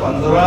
15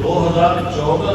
2014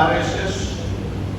RSS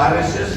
RSS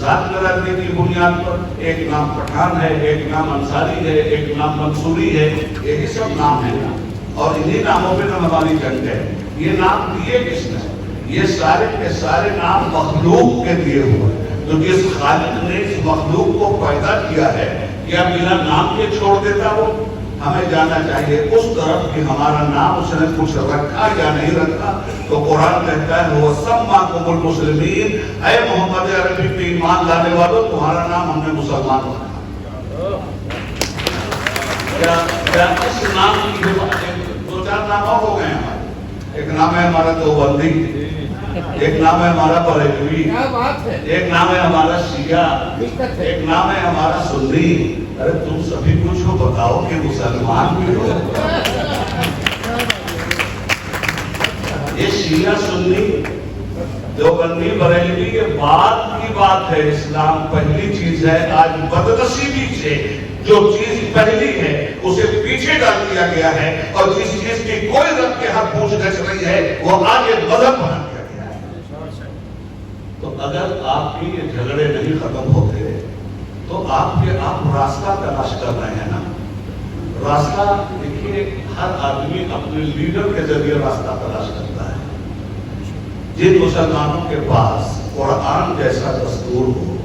ذات برادری کی بنیاد پر ایک نام پٹھان ہے، ایک نام انصاری ہے، ایک نام منصوری ہے، یہی سب نام ہیں اور انہی ناموں پہ تو ہماری جنگ ہے۔ یہ نام دیے کس نے؟ یہ سارے کے سارے نام مخلوق کے دیے ہوئے، تو جس خالق نے اس مخلوق کو پیدا کیا ہے کیا بنا نام کے چھوڑ دیتا وہ؟ ہمیں جانا چاہیے اس طرف کہ ہمارا نام اس نے کچھ رکھا یا نہیں رکھا۔ تو قرآن کہتا ہے وہ سماکم المسلمین، اے محمد عربی پہ ایمان لانے والوں تمہارا نام ہم نے مسلمان رکھا۔ کیا اس نام کی دو چار نام اور ہو گئے ہمارے؟ ایک نام ہے ہمارا دیوبندی، ایک نام ہے ہمارا بریلوی، ایک نام ہے ہمارا شیعہ، ایک نام ہے ہمارا سنی۔ ارے تم سبھی کچھ ہو، بتاؤ کہ مسلمان بھی ہو۔ یہ شیعہ سنی دیوبندی بریلوی یہ بعد کی بات ہے، اسلام پہلی چیز ہے۔ آج بدنصیبی سے جو چیز پہلی ہے اسے پیچھے ڈال دیا گیا ہے، اور جس چیز کی کوئی رب کے حق پوچھ گچھ رہی ہے وہ آگے مذہب بنا دیا گیا ہے۔ تو اگر آپ کی یہ جھگڑے نہیں ختم ہوتے تو آپ راستہ تلاش کر رہے ہیں نا۔ راستہ دیکھیے، ہر آدمی اپنے لیڈر کے ذریعے راستہ تلاش کرتا ہے۔ جن مسلمانوں کے پاس قرآن جیسا دستور ہو،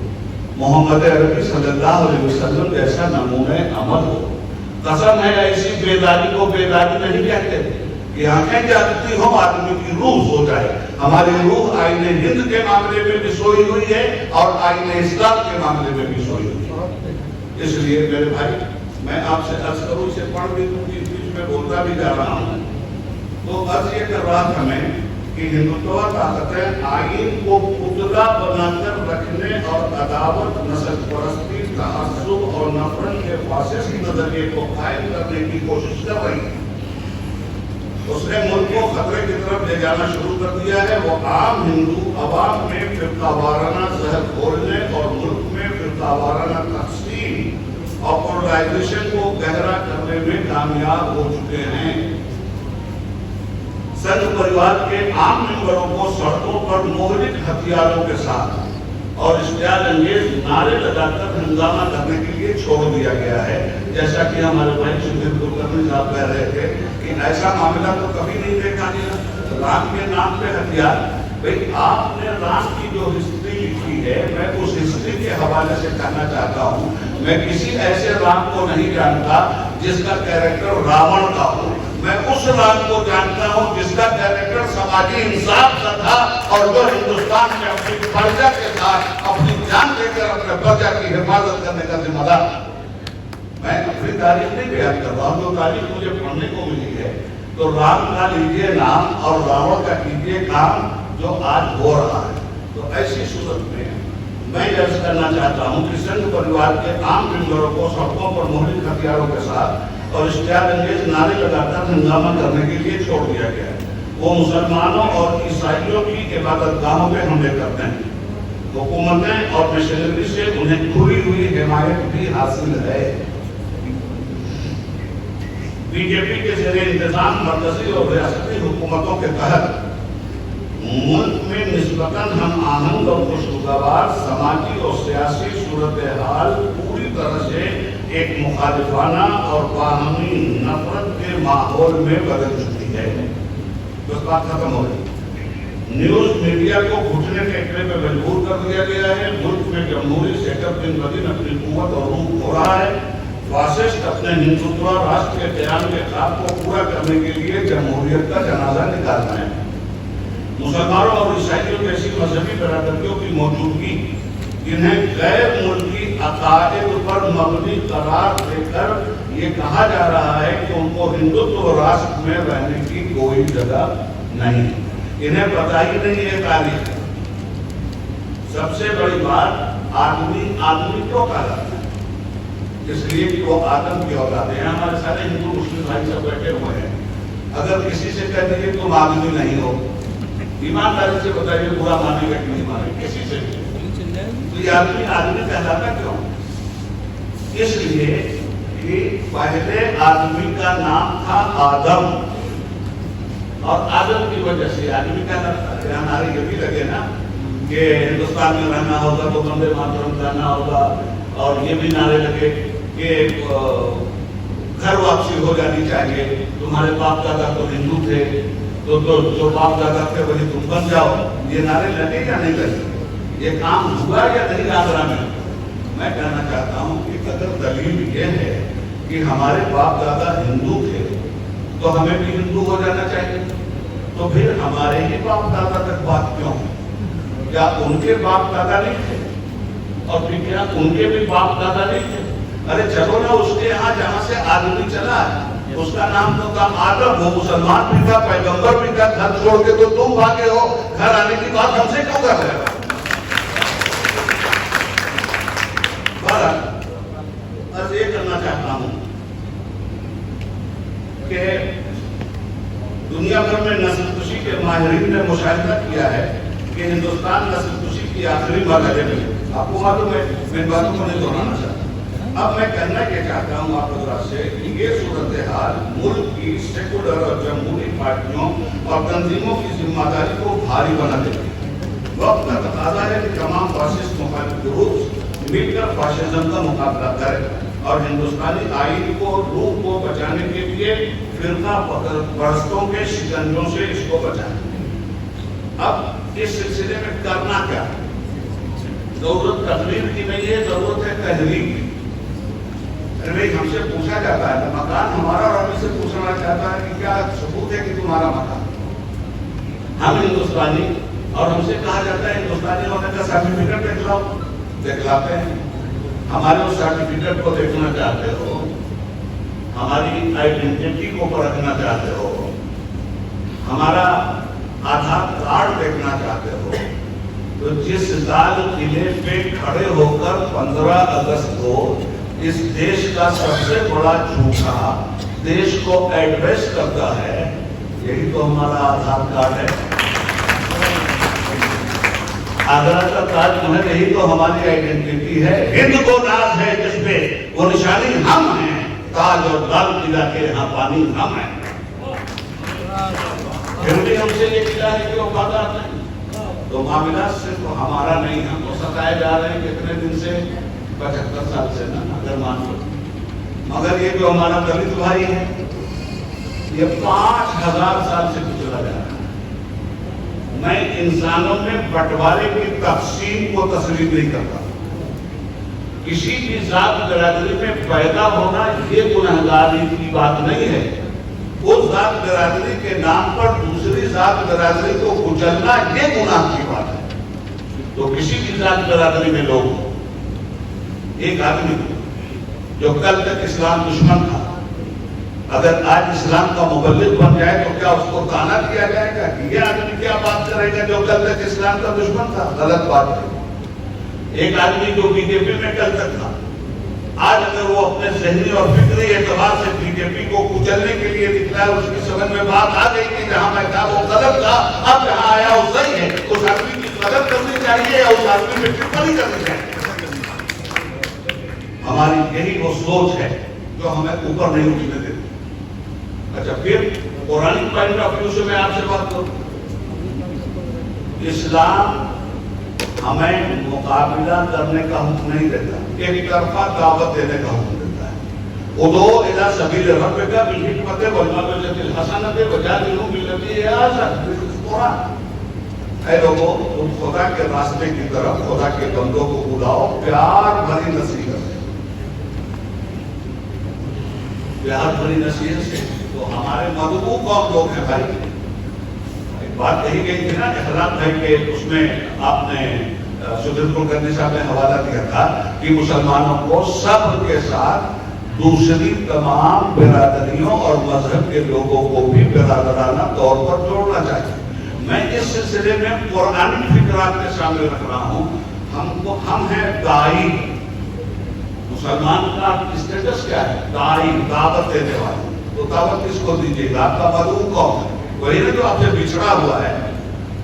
محمد عربی صلی اللہ علیہ وسلم جیسا نمونہ عمل ہو، قسم ہے ایسی بیداری کو بیداری نہیں کہتے کہ آنکھیں جاگتی ہو آدمی کی روح سو جائے۔ ہماری روح آئین ہند کے معاملے میں بھی سوئی ہوئی ہے اور آئین اسلام کے معاملے میں بھی سوئی ہوئی ہے۔ اس لیے میرے بھائی میں آپ سے عرض کروں، اسے پڑھ بھی دوں گی، بیچ میں بولتا بھی جا رہا ہوں، تو عرض یہ کر رہا تھا میں کہ ہندوتوا طاقتیں آئین کو پتلا بنا کر رکھنے اور عداوت، نسل پرستی، تعصب اور نفرت کے فاسد نظریے کو قائم کرنے کی کوشش کر رہی ہے۔ اس نے ملک کو خطرے کی طرف لے جانا شروع کر دیا ہے۔ وہ عام ہندو عوام میں فرقہ وارانہ زہر گھولنے اور ملک میں فرقہ وارانہ تقسیم اور پولرائزیشن کو گہرا کرنے میں کامیاب ہو چکے ہیں۔ سنگھ پریوار کے عام ممبروں کو سڑکوں پر مہلک ہتھیاروں کے ساتھ اور اشتعال انگیز نعرے لگا کر ہنگامہ کرنے کے لیے چھوڑ دیا گیا ہے۔ جیسا کہ ہمارے بھائی شہید کلکرنی صاحب کہہ رہے تھے کہ ایسا معاملہ تو کبھی نہیں دیکھا گیا۔ رام کے نام پہ ہتھیار، بھئی آپ نے رام کی جو ہسٹری لکھی ہے میں اس ہسٹری کے حوالے سے کہنا چاہتا ہوں، میں کسی ایسے رام کو نہیں جانتا جس کا کیریکٹر راون کا ہو۔ میں اس رام کو جانتا ہوں جس کا کیریکٹر سماجی انصاف کا تھا اور جو ہندوستان میں اپنی پرجا کے ساتھ اپنی جان دے کر اپنے پرجا کی حفاظت کرنے کا ذمہ دار۔ میں اپنی تاریخ نہیں بیان کر رہا ہوں، جو تاریخ مجھے پڑھنے کو ملی ہے۔ تو رام کا لیجئے نام اور راون کا کیجئے کام جو آج ہو رہا ہے۔ تو ایسی صورت میں میں یہ عرض کرنا چاہتا ہوں کہ سنگھ پریوار کے عام ممبروں کو سڑکوں پر مہلک ہتھیاروں کے ساتھ اور اشتعال انگیز نعرے لگا کر ہنگامہ کرنے کے لیے چھوڑ دیا گیا ہے۔ وہ مسلمانوں اور عیسائیوں کی عبادت گاہوں پہ حملے کرتے ہیں۔ حکومتیں اور مشنری سے انہیں کھلی ہوئی حمایت بھی حاصل ہے۔ بی جے پی کے زیر انتظام مرکزی اور ریاستی حکومتوں کے تحت ملک میں نسبتاً ہم آہنگ اور خوشگوار سماجی اور سیاسی صورتحال پوری طرح سے ایک مخالفانہ اور باہمی نفرت کے ماحول میں بدل چکی ہے۔ بس بات ختم ہو گئی۔ نیوز میڈیا کو گھٹنے ٹیکنے پہ مجبور کر دیا گیا ہے۔ ملک میں جمہوری سیٹ اپ دن بدن اپنی قوت اور روح کھو رہا ہے۔ فاسسٹ اپنے ہندوتوا راشٹر کے قیام کے خواب کو پورا کرنے کے لیے جمہوریت کا جنازہ نکال رہے ہیں۔ مسلمانوں اور عیسائیوں جیسی مذہبی برادریوں کی موجودگی جنہیں غیر ملکی عقائد پر مبنی قرار دے کر یہ کہا جا رہا ہے کہ ان کو ہندوتو راشٹر میں رہنے کی کوئی جگہ نہیں، انہیں پتہ ہی نہیں ہے تاریخ۔ سب سے بڑی بات، آدمی کیوں کہلاتا ہے؟ اس لیے کہ وہ آدم کی اولاد ہیں۔ ہمارے سارے ہندو مسلم بھائی سب بیٹھے ہوئے ہیں۔ اگر کسی سے کہہ دیجیے تم آدمی نہیں ہو، ایمانداری سے بتائیے برا مانے گا کہ نہیں مانے گا کسی سے؟ تو یہ آدمی کہلاتا کیوں؟ اس لیے کہ پہلے آدمی کا نام تھا آدم، اور آدم کی وجہ سے آدمی کہلاتا ہے۔ ہمارے یہ بھی لگے نا کہ ہندوستان میں رہنا ہوگا تو وندے ماترم گانا ہوگا، اور یہ بھی نعرے لگے کہ گھر واپسی ہو جانی چاہیے، تمہارے باپ دادا تو ہندو تھے تو جو باپ دادا تھے وہی تم بن جاؤ. یہ نعرے لگے یا نہیں لگے؟ یہ کام ہوا یا نہیں آگرہ میں؟ میں کہنا چاہتا ہوں کہ اگر دلیل یہ ہے کہ ہمارے باپ دادا ہندو تھے تو ہمیں بھی ہندو ہو جانا چاہیے، تو پھر ہمارے ہی باپ دادا تک بات کیوں ہے؟ کیا ان کے باپ دادا نہیں تھے؟ اور پھر کیا ان کے بھی باپ دادا نہیں تھے؟ ارے چلو نا، اس کے یہاں جہاں سے آدمی چلا ہے اس کا نام تو تھا آدم، وہ مسلمان بھی تھا، پیغمبر بھی تھا. گھر چھوڑ کے تو تم بھاگے ہو، گھر آنے کی بات ہم سے کیوں کر رہے ہو؟ بس یہ کرنا چاہتا ہوں کہ دنیا بھر میں نسل کشی کے ماہرین نے مشاہدہ کیا ہے کہ ہندوستان نسل کشی کی آخری مرحلے میں. آپ کو معلوم ہے، میں ان باتوں کو نہیں دہرانا چاہتا. اب میں کہنا یہ چاہتا ہوں آپ حضرات سے کہ یہ صورتحال ملک کی سیکولر اور جمہوری پارٹیوں اور تنظیموں کی ذمہ داری کو بھاری بنا دیتی ہے. وقت کا تقاضا ہے کہ تمام فاسسٹ مخالف گروپ مل کر فاشزم کا مقابلہ کریں اور ہندوستانی آئین کو، روح کو بچانے کے لیے فرقہ پرستوں کے شکنجوں سے اس کو بچائیں. اب اس سلسلے میں کرنا کیا ہے؟ ضرورت تقریر کی نہیں ہے، ضرورت ہے تحریک کی. ہم سے پوچھا جاتا ہے مکان ہمارا، اور ہم سے پوچھنا چاہتا ہے کہ کیا ثبوت ہے کہ تمہارا مکان؟ ہم ہندوستانی، اور ہم سے کہا جاتا ہے ہندوستانی ہونے کا سرٹیفکیٹ دکھلاؤ. دکھلاتے ہیں. ہمارے اس سرٹیفکیٹ کو دیکھنا چاہتے ہو، ہماری آئیڈینٹی کو پرکھنا چاہتے ہو، ہمارا آدھار کارڈ دیکھنا چاہتے ہو، تو جس لال قلعے پہ کھڑے ہو کر 15 اگست کو اس دیش کا سب سے بڑا جھوٹا دیش کو ایڈریس کرتا ہے، یہی تو ہمارا آدھار کارڈ ہے. آگرہ کا تاج محل یہی تو ہماری آئیڈینٹی ہے. ہند کو ناز ہے جس پہ وہ نشانی ہم ہیں، تاج اور لال قلعہ کے یہاں پانی ہم ہیں. پھر بھی ہم سے یہ قلعہ ہے کہ وفادار نہیں. تو معاملات صرف ہمارا نہیں، ہم تو ستائے جا رہے ہیں کتنے دن سے، 75 سال سے نا، اگر مان لو. مگر یہ جو ہمارا دلت بھائی ہے یہ 5000 سال سے گزرا جا رہا ہے. میں انسانوں میں بٹوارے کی تقسیم کو تسلیم نہیں کرتا. کسی بھی ذات برادری میں پیدا ہونا یہ گنہگاری کی بات نہیں ہے. اس ذات برادری کے نام پر دوسری ذات برادری کو کچلنا یہ گناہ کی بات ہے. تو کسی بھی ذات برادری میں لوگ، ایک آدمی جو کل تک اسلام دشمن تھا، اگر آج اسلام کا مبلغ بن جائے تو کیا اس کو طعنہ کیا جائے گا کہ یہ آدمی کیا بات کرے گا جو کل تک اسلام کا دشمن تھا؟ غلط بات ہے. ایک آدمی جو بی جے پی میں کل تک تھا، آج اگر وہ اپنے ذہنی اور فکری اعتبار سے بی جے پی کو کچلنے کے لیے نکلا ہے، اس کی سمجھ میں بات آ گئی کہ جہاں میں تھا وہ غلط تھا، اب جہاں آیا وہ صحیح ہے، اس آدمی کی قدر کرنی چاہیے یا اس آدمی میں ٹپڑی کرنی چاہیے. ہماری یہی وہ سوچ ہے جو ہمیں اوپر نہیں اٹھنے دیتی. اچھا، پھر قرآن پوائنٹ آف ویو سے میں آپ سے بات کروں. اسلام ہمیں مقابلہ کرنے کا حکم نہیں دیتا، ایک طرفہ دعوت دینے کا حکم دیتا ہے. ادعو الی سبیل ربک بالحکمت والموعظۃ الحسنۃ وجادلھم بالتی ہی احسن. قرآن اے لوگوں، تم خدا کے راستے کی طرف، خدا کے بندوں کو بلاؤ پیار بھری نصیحت سے. پیار بھری نصیحت سے. تو ہمارے مدعو کون لوگ ہیں بھائی؟ ایک بات کہی گئی تھی نا اخلاق ہے کہ اس میں آپ نے سدھر کلکرنی صاحب نے حوالہ دیا تھا کہ مسلمانوں کو صبر کے ساتھ دوسری تمام برادریوں اور مذہب کے لوگوں کو بھی برادرانہ طور پر جوڑنا چاہیے. میں اس سلسلے میں قرآنی فکرات کے سامنے رکھ رہا ہوں. ہم ہیں داعی. مسلمان کا اسٹیٹس کیا ہے؟ داعی، دعوت دینے والے. تو دعوت کس کو دیجیے گا؟ آپ کا مدعو کون ہے؟ وہی نا جو آپ سے بچھڑا ہوا ہے،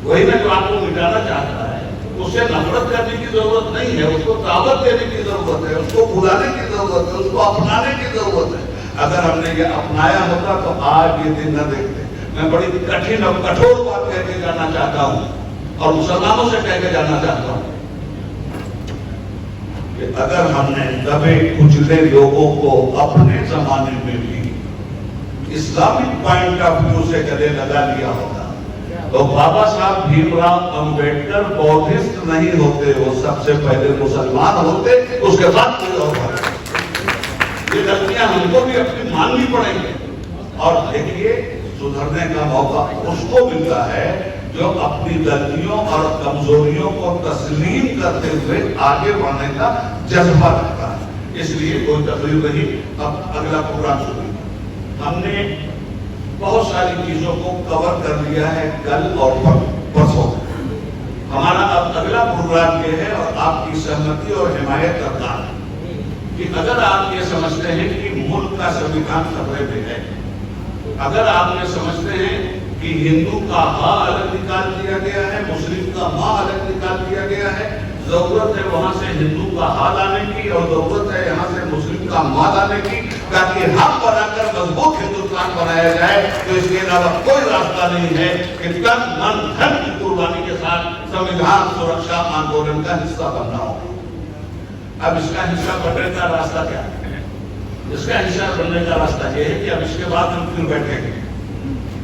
وہی نا جو آپ کو مٹانا چاہتا ہے. اس سے نفرت کرنے کی ضرورت نہیں ہے، اس کو دعوت دینے کی ضرورت ہے، اس کو بلانے کی ضرورت ہے، اس کو اپنانے کی ضرورت ہے. اگر ہم نے یہ اپنایا ہوتا تو آج یہ دن نہ دیکھتے. میں بڑی کٹھن اور کٹھور بات کہہ کے جانا چاہتا ہوں. اور مسلمانوں سے کہہ کے جانا چاہتا ہوں کہ اگر ہم نے دبے کچلے لوگوں کو اپنے زمانے میں بھی اسلامک پوائنٹ آف ویو سے گلے لگا لیا ہوتا تو بابا صاحب بھیم راؤ امبیڈکر بودھسٹ نہیں ہوتے، وہ سب سے پہلے مسلمان ہوتے، اس کے بعد کوئی اور ہوتا۔ یہ غلطیاں ہم کو بھی اپنی ماننی پڑیں گے، اور دیکھیے سدھرنے کا موقع اس کو ملتا ہے جو اپنی غلطیوں اور کمزوریوں کو تسلیم کرتے ہوئے آگے بڑھنے کا جذبہ رکھتا ہے۔ اس لیے کوئی تقریر نہیں، اب اگلا پروگرام شروع۔ ہم نے بہت ساری چیزوں کو کور کر لیا ہے کل اور پرسوں۔ ہمارا اب اگلا پروگرام یہ ہے، اور آپ کی سہمتی اور حمایت کرتا ہے کہ اگر آپ یہ سمجھتے ہیں کہ ملک کا سنویدھان خطرے میں ہے، اگر آپ یہ سمجھتے ہیں کہ ہندو کا ہاں الگ نکال دیا گیا ہے، مسلم کا ماں الگ نکال دیا گیا ہے، ضرورت ہے وہاں سے ہندو کا ہاں لانے کی اور ضرورت ہے یہاں سے مسلم کا ماں لانے کی، تاکہ ہم بنا کر مضبوط ہندوستان بنایا جائے، تو اس کے علاوہ کوئی راستہ نہیں ہے کہ تن من دھن کی قربانی کے ساتھ سنویدھان سرکشا آندولن کا حصہ بننا ہوگا۔ اب اس کا حصہ بننے کا راستہ کیا ہے؟ اس کا حصہ بننے کا راستہ یہ ہے کہ اب اس کے بعد ہم پھر بیٹھیں گے،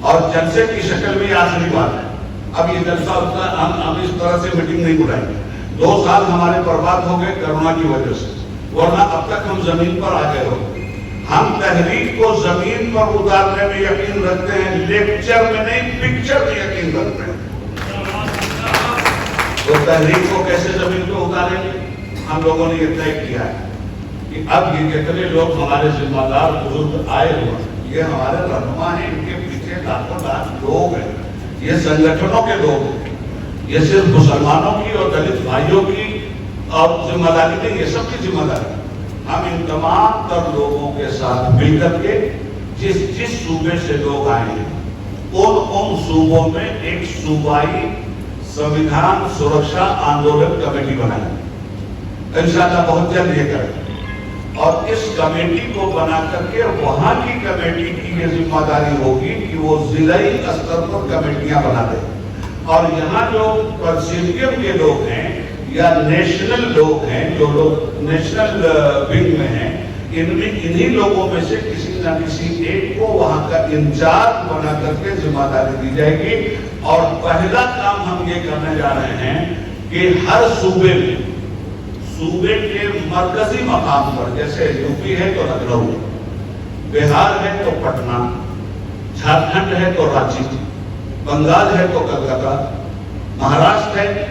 اور جلسے کی شکل میں یہ آخری بات ہے۔ اب یہ جلسہ ہوتا ہے، ہم اس طرح سے میٹنگ نہیں بلائیں گے۔ 2 سال ہمارے برباد ہو گئے کرونا کی وجہ سے، ورنہ اب تک ہم زمین پر آ گئے ہوتے۔ ہم تحریک کو زمین پر اتارنے میں یقین رکھتے ہیں، لیکچر میں نہیں، پکچر میں یقین رکھتے ہیں۔ تو تحریک کو کیسے زمین پہ اتاریں گے؟ ہم لوگوں نے یہ طے کیا ہے کہ اب یہ جتنے لوگ ہمارے ذمہ دار بزرگ آئے ہوئے ہیں، یہ ہمارے رہنما ہیں، ان کے پیچھے لاکھوں لاکھ لوگ ہیں، یہ سنگٹھنوں کے لوگ ہیں، یہ صرف مسلمانوں کی اور دلت بھائیوں کی اور ذمہ داری نہیں، یہ سب کی ذمہ داری۔ ہم ان تمام تر لوگوں کے ساتھ مل کر کے جس صوبے سے لوگ آئے ہیں ان صوبوں میں ایک صوبائی سنویدھان سرکشا آندولن کمیٹی بنائی، انشاءاللہ بہت جلد یہ کریں، اور اس کمیٹی کو بنا کر کے وہاں کی کمیٹی کی یہ ذمہ داری ہوگی کہ وہ ضلعی استر پر کمیٹیاں بنا دے، اور یہاں جو پرسیڈیم کے لوگ ہیں یا نیشنل لوگ ہیں، جو لوگ نیشنل ونگ میں ہیں، ان میں انہی لوگوں میں سے کسی نہ کسی ایک کو وہاں کا انچارج بنا کر کے ذمہ داری دی جائے گی۔ اور پہلا کام ہم یہ کرنے جا رہے ہیں کہ ہر صوبے میں، صوبے کے مرکزی مقام پر، جیسے یو پی ہے تو لکھنؤ، بہار ہے تو پٹنہ، جھارکھنڈ ہے تو رانچی، بنگال ہے تو کلکتہ، مہاراشٹر ہے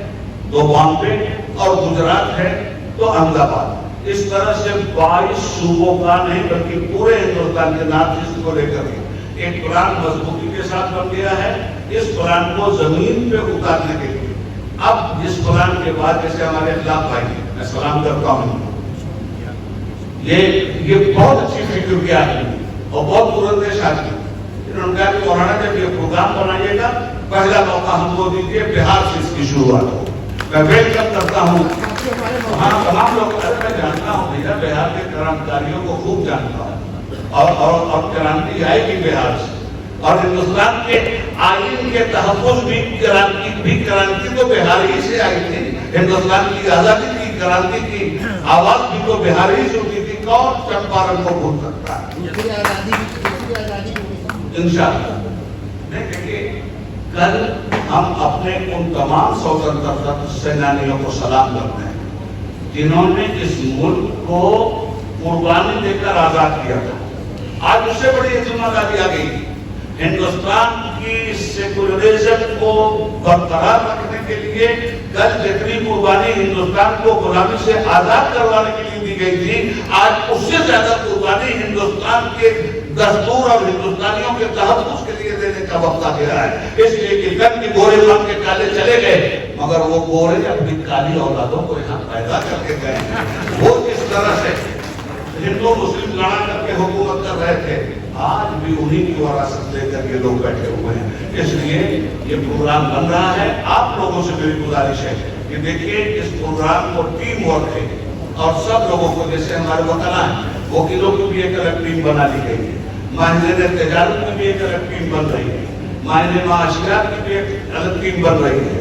تو بامبے، اور گجرات ہے تو احمد آباد۔ اس طرح سے 22 صوبوں کا نہیں بلکہ پورے ہندوستان کے نارتھ ایسٹ کو لے کر ایک پلان مضبوطی کے ساتھ بن گیا ہے۔ اس پلان کو زمین پہ اتارنے کے لیے اب اس پلان کے بعد، جیسے ہمارے اخلاق بھائی، میں سلام کرتا ہوں، یہ بہت اچھی فکر کیا ہے اور بہت پراندیش آدمی، انہوں نے کہا کہ مولانا جب یہ پروگرام بنائیے گا، پہلا موقع ہم کو دیجیے، بہار سے اس کی شروعات ہو۔ میں ویلکم کرتا ہوں ہاں تمام لوگ، میں جانتا ہوں بھیا بہار کے کرانتکاریوں کو خوب جانتا ہوں، اور کرانتی آئے گی بہار سے، اور ہندوستان کے آئین کے تحفظ بھی کرانتی تو بہار ہی سے آئی تھی، ہندوستان کی آزادی کی کرانتی کی آواز بھی تو بہار ہی سے ہوتی تھی، کون چمپارن کو بھول سکتا ہے؟ انشاءاللہ دیکھیے کل ہم اپنے ان تمام سوتنترتا سینانیوں کو سلام کرتے ہیں جنہوں نے اس ملک کو قربانی دے کر آزاد کیا تھا۔ آج اس سے بڑی ذمہ داری آ گئی، ہندوستان کی سیکولرزم کو برقرار رکھنے کے لیے کل جتنی قربانی ہندوستان کو غلامی سے آزاد کروانے کے لیے دی گئی تھی، آج اس سے زیادہ قربانی ہندوستان کے دستور اور ہندوستانیوں کے تحفظ کے لیے دینے کا وقت آ گیا ہے۔ اس لیے کہ کل کے گورے بن کے کالے چلے گئے، مگر وہ گورے اپنی کالی اولادوں کو یہاں پیدا کر کے گئے ہیں۔ وہ جس طرح سے ہندو مسلم لڑا کر کے حکومت کر رہے تھے، آج بھی انہی کی وراثت لے کر یہ لوگ بیٹھے ہوئے ہیں۔ اس لیے یہ پروگرام بن رہا ہے۔ آپ لوگوں سے میری گزارش ہے کہ دیکھیے اس پروگرام کو ٹیم ورک ہے، اور سب لوگوں کو، جیسے ہمارے وکلا ہیں، وکیلوں کی بھی ایک الگ ٹیم بنا لی گئی ہے، ماہرین تجارت کی بھی ایک الگ ٹیم بن رہی ہے، ماہرین معاشیات کی بھی ایک الگ ٹیم بن رہی ہے،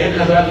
1000